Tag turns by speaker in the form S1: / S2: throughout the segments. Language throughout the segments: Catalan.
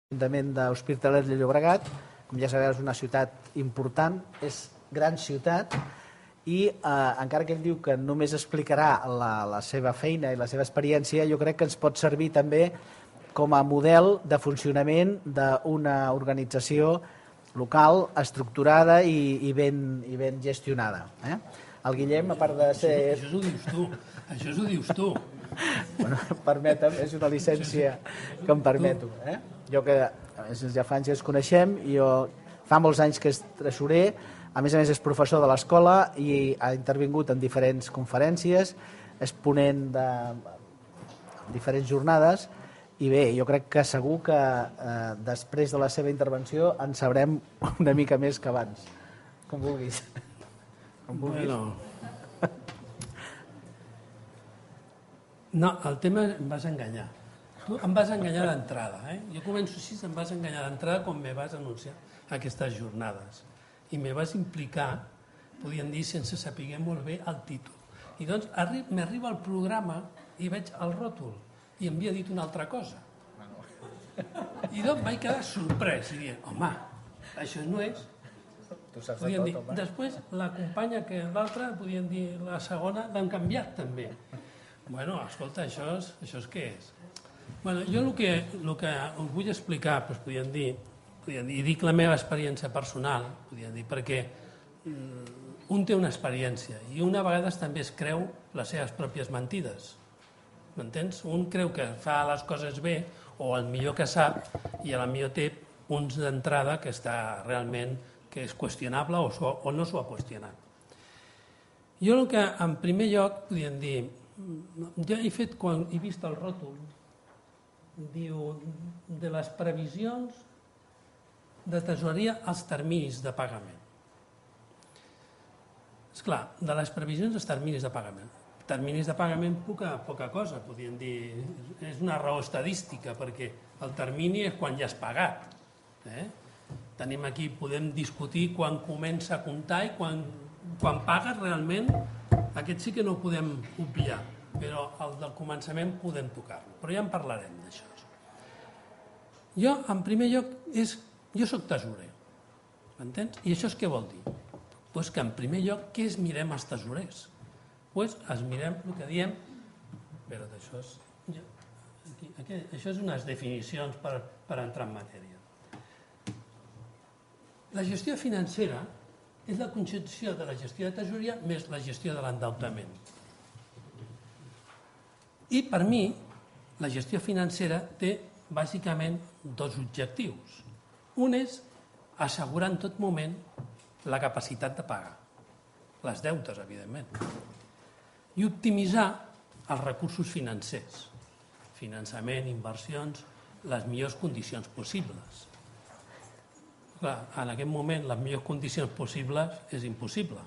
S1: l'Ajuntament d'Hospitalet de Llobregat. Com ja sabeu, és una ciutat important, és gran ciutat, i encara que ell diu que només explicarà la seva feina i la seva experiència, jo crec que ens pot servir també com a model de funcionament d'una organització local estructurada i ben gestionada. El Guillem, a part de ser...
S2: Això ho dius tu.
S1: Bueno, permetem, és una llicència que em permeto. Jo que ja fa anys que ens coneixem, jo fa molts anys que és tresorer, a més és professor de l'escola i ha intervingut en diferents conferències, és ponent de diferents jornades, i bé, jo crec que segur que després de la seva intervenció en sabrem una mica més que abans. Com vulguis.
S2: Bueno. No, el tema em vas enganyar. Tu em vas enganyar d'entrada. Jo començo així, em vas enganyar d'entrada quan me vas anunciar aquestes jornades. I me vas implicar, podríem dir, sense saber molt bé el títol. I doncs m'arriba el programa i veig el ròtol i em havia dit una altra cosa. I doncs vaig quedar sorprès i dient, home, això no és. Podríem dir, després la companya que l'altra, podríem dir la segona, l'han canviat també. Bueno, escolta, això és què és? Bueno, jo el que us vull explicar, doncs, podríem dir, i dic la meva experiència personal, podríem dir, perquè un té una experiència i una vegada també es creu les seves pròpies mentides. M'entens? Un creu que fa les coses bé o el millor que sap i a la millor té punts d'entrada que està realment que és qüestionable o no s'ho ha qüestionat. Jo el que en primer lloc podríem dir, ja he fet quan he vist el ròtol, diu de les previsions de tesoreria als terminis de pagament. Esclar, de les previsions dels terminis de pagament. Terminis de pagament, poca cosa, podríem dir, és una raó estadística, perquè el termini és quan ja has pagat. Tenim aquí, podem discutir quan comença a comptar i quan pagues realment, aquest sí que no ho podem obviar, però el del començament podem tocar-lo, però ja en parlarem d'això. Jo, en primer lloc, jo soc tesorer, m'entens? I això què vol dir? Doncs que en primer lloc, què es mirem els tesorers? Doncs es mirem el que diem, però això és unes definicions per entrar en matèria. La gestió financera és la concepció de la gestió de tesoreria més la gestió de l'endeutament. I per mi, la gestió financera té bàsicament dos objectius. Un és assegurar en tot moment la capacitat de pagar, les deutes, evidentment, i optimitzar els recursos financers, finançament, inversions, les millors condicions possibles. Clar, en aquest moment les millors condicions possibles és impossible.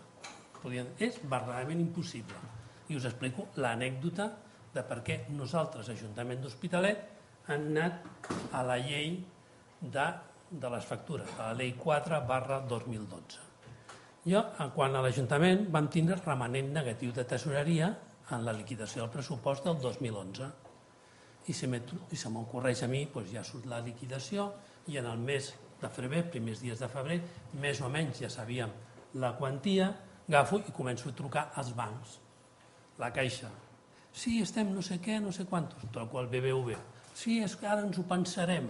S2: És verdaderament impossible. I us explico l'anècdota de per què nosaltres, Ajuntament d'Hospitalet, hem anat a la llei de les factures, a la llei 4/2012. Jo, quan a l'Ajuntament, vam tindre remanent negatiu de tesoreria en la liquidació del pressupost del 2011. I se m'ocorreix a mi, ja surt la liquidació i en el mes de febrer, primers dies de febrer, més o menys ja sabíem la quantia, agafo i començo a trucar als bancs. La Caixa. Sí, estem no sé què, no sé quantos. Truco al BBV. Sí, és que ara ens ho pensarem.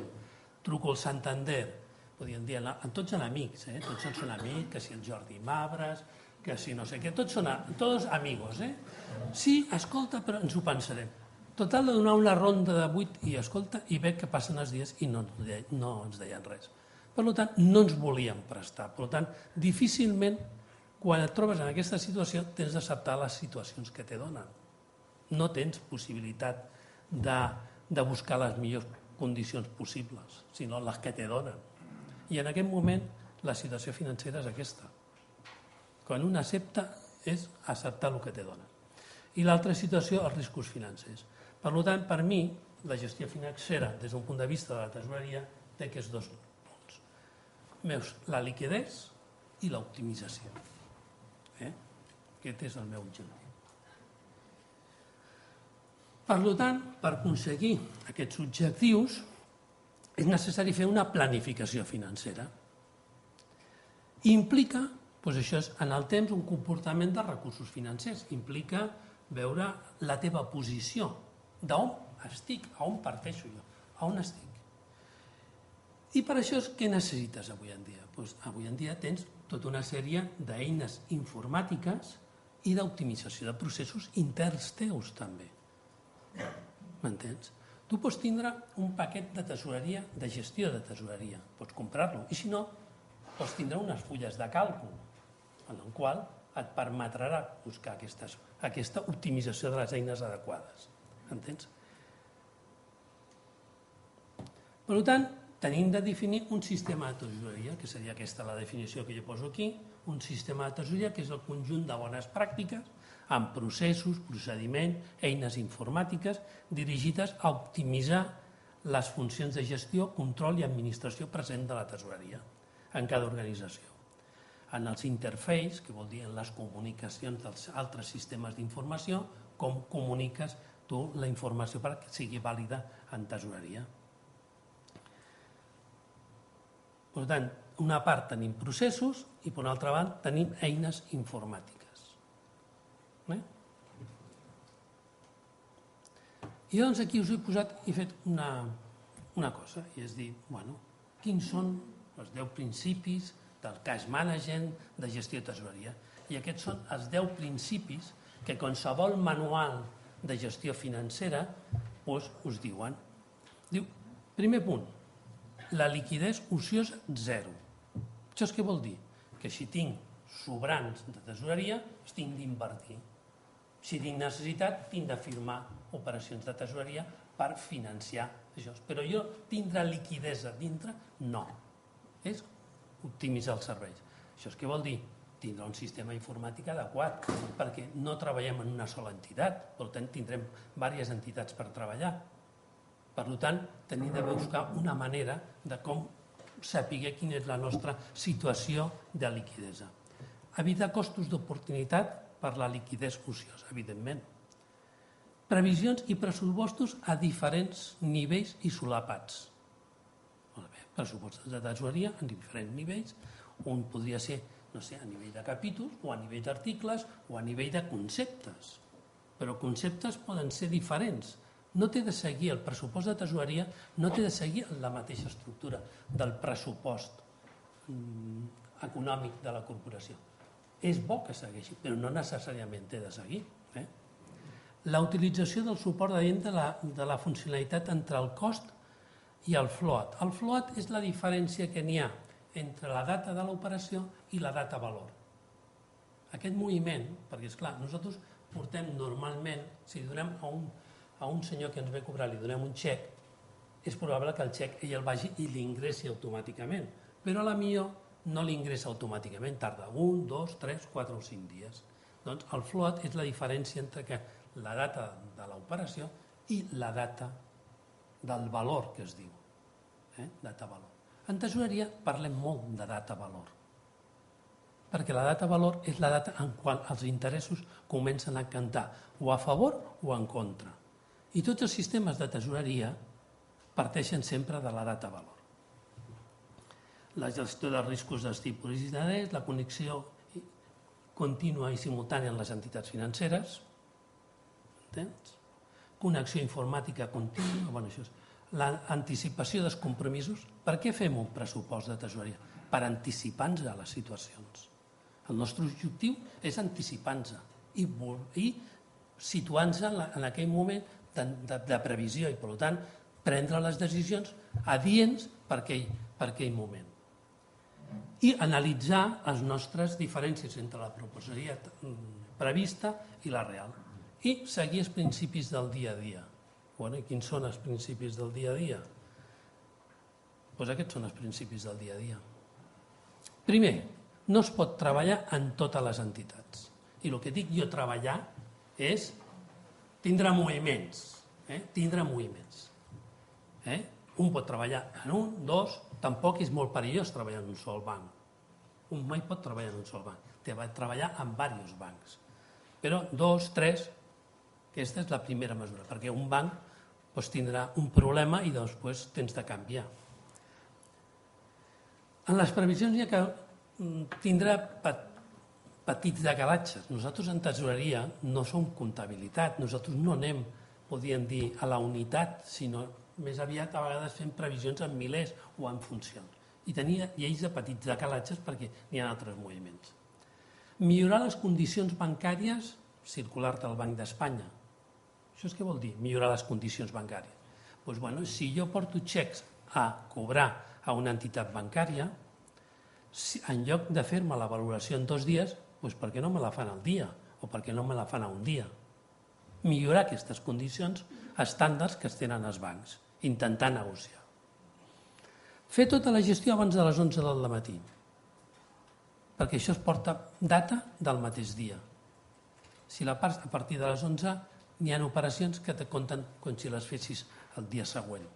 S2: Truco al Santander. Podríem dir, tots són amics, tots són amics, que si el Jordi Mabres, que si no sé què, tots amigos. Sí, escolta, però ens ho pensarem. Total, de donar una ronda de 8 i escolta, i veig que passen els dies i no ens deien res. Per tant, no ens volíem prestar. Per tant, difícilment, quan et trobes en aquesta situació, tens d'acceptar les situacions que te donen. No tens possibilitat de buscar les millors condicions possibles, sinó les que te donen. I en aquest moment, la situació financera és aquesta. Quan un accepta, és acceptar el que te donen. I l'altra situació, els riscos financers. Per tant, per mi, la gestió financera, des d'un punt de vista de la tesoreria, té aquests dos punts. La liquidez i l'optimització. Aquest és el meu objectiu. Per tant, per aconseguir aquests objectius, és necessari fer una planificació financera. Implica, doncs això és en el temps, un comportament de recursos financers. Implica veure la teva posició, d'on estic, a on parteixo jo, a on estic. I per això què necessites avui en dia? Doncs avui en dia tens tota una sèrie d'eines informàtiques i d'optimització de processos interns teus també. M'entens? Tu pots tindre un paquet de tesoreria, de gestió de tesoreria, pots comprar-lo, i si no, pots tindre unes fulles de càlcul, en el qual et permetrà buscar aquesta optimització de les eines adequades. Entens? Per tant, tenim de definir un sistema de tesoreria, que seria aquesta la definició que jo poso aquí, un sistema de tesoreria que és el conjunt de bones pràctiques amb processos, procediments, eines informàtiques dirigides a optimitzar les funcions de gestió, control i administració present de la tesoreria en cada organització. En els interface, que vol dir en les comunicacions dels altres sistemes d'informació, com comuniques tu la informació perquè sigui vàlida en tesoreria. Per tant, una part tenim processos i per una altra banda tenim eines informàtiques. I doncs aquí us he posat i fet una cosa, i és dir, quins són els 10 principis del cash management de gestió de tesoreria. I aquests són els 10 principis que qualsevol manual de gestió financera us diuen. Diu, primer punt, la liquiditat ociosa 0. Això què vol dir? Que si tinc sobrants de tesoreria, els tinc d'invertir. Si tinc necessitat, tinc de firmar operacions de tesoreria per financiar això. Però jo tindrà liquiditat dintre? No. És optimitzar els serveis. Això què vol dir? Tindrà un sistema informàtic adequat, perquè no treballem en una sola entitat, per tant tindrem diverses entitats per treballar. Per tant, tenim de buscar una manera de com saber quina és la nostra situació de liquiditat. Evitar costos d'oportunitat per la liquiditat ociosa, evidentment. Previsions i pressupostos a diferents nivells i solapats. Pressupostos de tesoreria en diferents nivells. Un podria ser, a nivell de capítols, o a nivell d'articles, o a nivell de conceptes. Però conceptes poden ser diferents. No té de seguir el pressupost de tesoreria, no té de seguir la mateixa estructura del pressupost econòmic de la corporació. És bo que segueixi, però no necessàriament té de seguir. La utilització del suport de la funcionalitat entre el cost i el float. El float és la diferència que n'hi ha entre la data de l'operació i la data valor. Aquest moviment, perquè esclar, nosaltres portem normalment, si donem a un senyor que ens ve a cobrar li donem un xec, és probable que el xec ell el vagi i l'ingressi automàticament, però a la millor no l'ingressa automàticament, tarda 1, 2, 3, 4 o 5 dies. Doncs el float és la diferència entre la data de l'operació i la data del valor que es diu. Data-valor. En tesoreria parlem molt de data-valor, perquè la data-valor és la data en qual els interessos comencen a cantar o a favor o en contra. I tots els sistemes de tesoreria parteixen sempre de la data-valor. La gestió dels riscos dels tipus d'interès, la connexió contínua i simultània amb les entitats financeres, connexió informàtica contínua, això és l'anticipació dels compromisos. Per què fem un pressupost de tesoreria? Per anticipar-nos a les situacions. El nostre objectiu és anticipar-nos i situar-nos en aquell moment de previsió i, per tant, prendre les decisions adients per aquell moment. I analitzar les nostres diferències entre la proposteria prevista i la real. I seguir els principis del dia a dia. I quins són els principis del dia a dia? Doncs aquests són els principis del dia a dia. Primer, no es pot treballar en totes les entitats. I el que dic jo treballar és tindre moviments. Tindre moviments. Un pot treballar en un, dos, tampoc és molt perillós treballar en un sol banc. Un mai pot treballar en un sol banc. Té de treballar en diversos bancs. Però dos, tres, aquesta és la primera mesura, perquè un banc tindrà un problema i després tens de canviar. En les previsions hi ha que tindrà petits decalatges. Nosaltres en tesoreria no som comptabilitat, nosaltres no anem, podríem dir, a la unitat, sinó més aviat a vegades fem previsions en milers o en funcions. I tenia lleis de petits decalatges perquè n'hi ha altres moviments. Millorar les condicions bancàries, circular del Banc d'Espanya. Això és què vol dir, millorar les condicions bancàries? Doncs, bueno, si jo porto xecs a cobrar a una entitat bancària, en lloc de fer-me la valoració en 2 dies, doncs per què no me la fan al dia o per què no me la fan a un dia? Millorar aquestes condicions estàndards que es tenen als bancs, intentar negociar. Fer tota la gestió abans de les 11 del matí, perquè això es porta data del mateix dia. Si la part a partir de les 11 n'hi ha operacions que te compten com si les fessis el dia següent.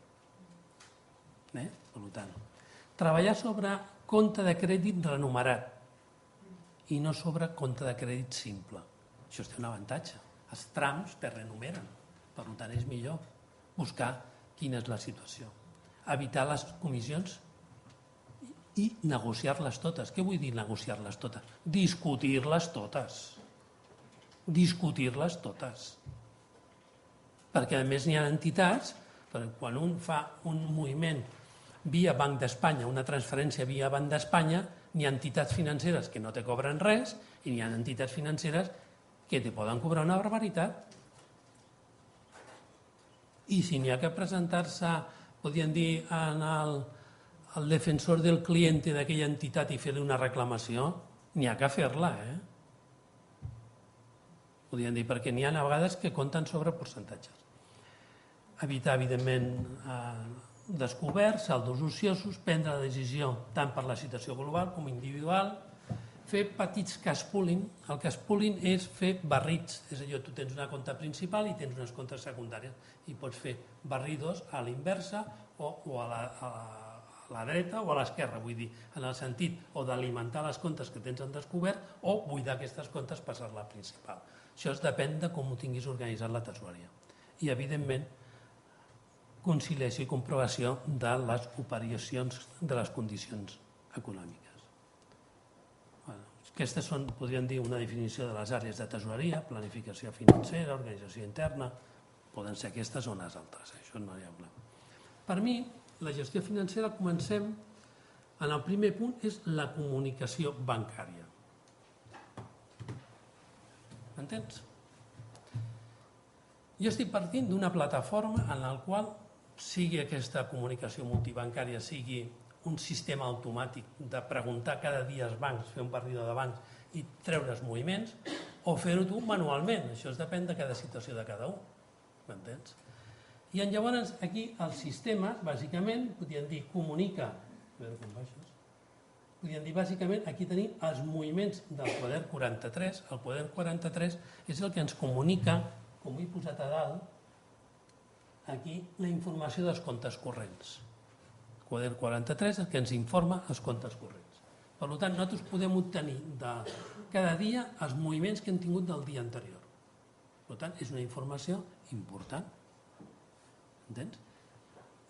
S2: Per tant, treballar sobre compte de crèdit renumerat i no sobre compte de crèdit simple. Això té un avantatge. Els trams te renumeren. Per tant, és millor buscar quina és la situació. Evitar les comissions i negociar-les totes. Què vull dir negociar-les totes? Discutir-les totes. Discutir-les totes. Perquè, a més, n'hi ha entitats, quan un fa un moviment via Banc d'Espanya, una transferència via Banc d'Espanya, n'hi ha entitats financeres que no te cobren res i n'hi ha entitats financeres que te poden cobrar una barbaritat. I si n'hi ha que presentar-se, podríem dir, al defensor del client d'aquella entitat i fer-li una reclamació, n'hi ha que fer-la, Podríem dir, perquè n'hi ha a vegades que compten sobre percentatges. Evitar, evidentment, descoberts, saldos ociosos, prendre la decisió tant per la situació global com individual, fer petits cash pooling. El cash pooling és fer barrits, és a dir, tu tens una compta principal i tens unes comptes secundàries i pots fer barridos a l'inversa o a la dreta o a l'esquerra, vull dir, en el sentit o d'alimentar les comptes que tens en descobert o buidar aquestes comptes per ser la principal. Això depèn de com ho tinguis organitzat la tesoreria. I, evidentment, conciliació i comprovació de les operacions de les condicions econòmiques. Aquestes són, podríem dir, una definició de les àrees de tesoreria, planificació financera, organització interna, poden ser aquestes o unes altres, això no hi ha problema. Per mi, la gestió financera, comencem, en el primer punt, és la comunicació bancària. M'entens? Jo estic partint d'una plataforma en la qual sigui aquesta comunicació multibancària, sigui un sistema automàtic de preguntar cada dia als bancs, fer un barrido de bancs i treure els moviments, o fer-ho tu manualment. Això depèn de cada situació de cada un. M'entens? I llavors aquí el sistema, bàsicament, podríem dir, comunica, a veure com va això, podríem dir, bàsicament, aquí tenim els moviments del quadern 43. El quadern 43 és el que ens comunica, com ho he posat a dalt, aquí la informació dels comptes corrents. El quadern 43 és el que ens informa els comptes corrents. Per tant, nosaltres podem obtenir cada dia els moviments que hem tingut del dia anterior. Per tant, és una informació important. Entens?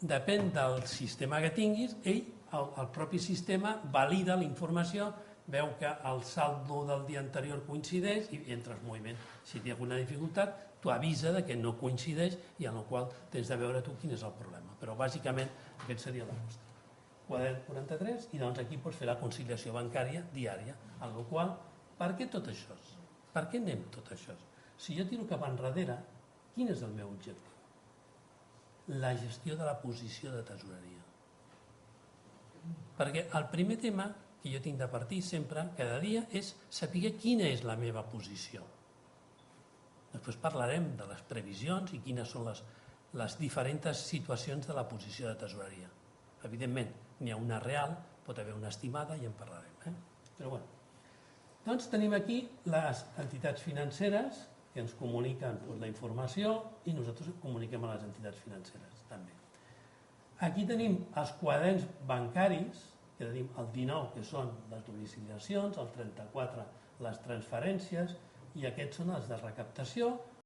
S2: Depèn del sistema que tinguis, el propi sistema valida la informació, veu que el saldo del dia anterior coincideix i entre els moviments, si hi ha alguna dificultat, t'ho avisa que no coincideix i en el qual tens de veure tu quin és el problema. Però bàsicament aquest seria la mostra. Quadern 43 i doncs aquí pots fer la conciliació bancària diària, en el qual, per què tot això? Per què anem tot això? Si jo tiro cap enrere, quin és el meu objectiu? La gestió de la posició de tesoreria. Perquè el primer tema que jo tinc de partir sempre, cada dia, és saber quina és la meva posició. Després parlarem de les previsions i quines són les diferents situacions de la posició de tesoreria. Evidentment, n'hi ha una real, pot haver una estimada i en parlarem. Però bé, doncs tenim aquí les entitats financeres que ens comuniquen la informació i nosaltres comuniquem a les entitats financeres també. Aquí tenim els quaderns bancaris, que tenim el 19, que són les domiciliacions, el 34, les transferències, i aquests són els de recaptació,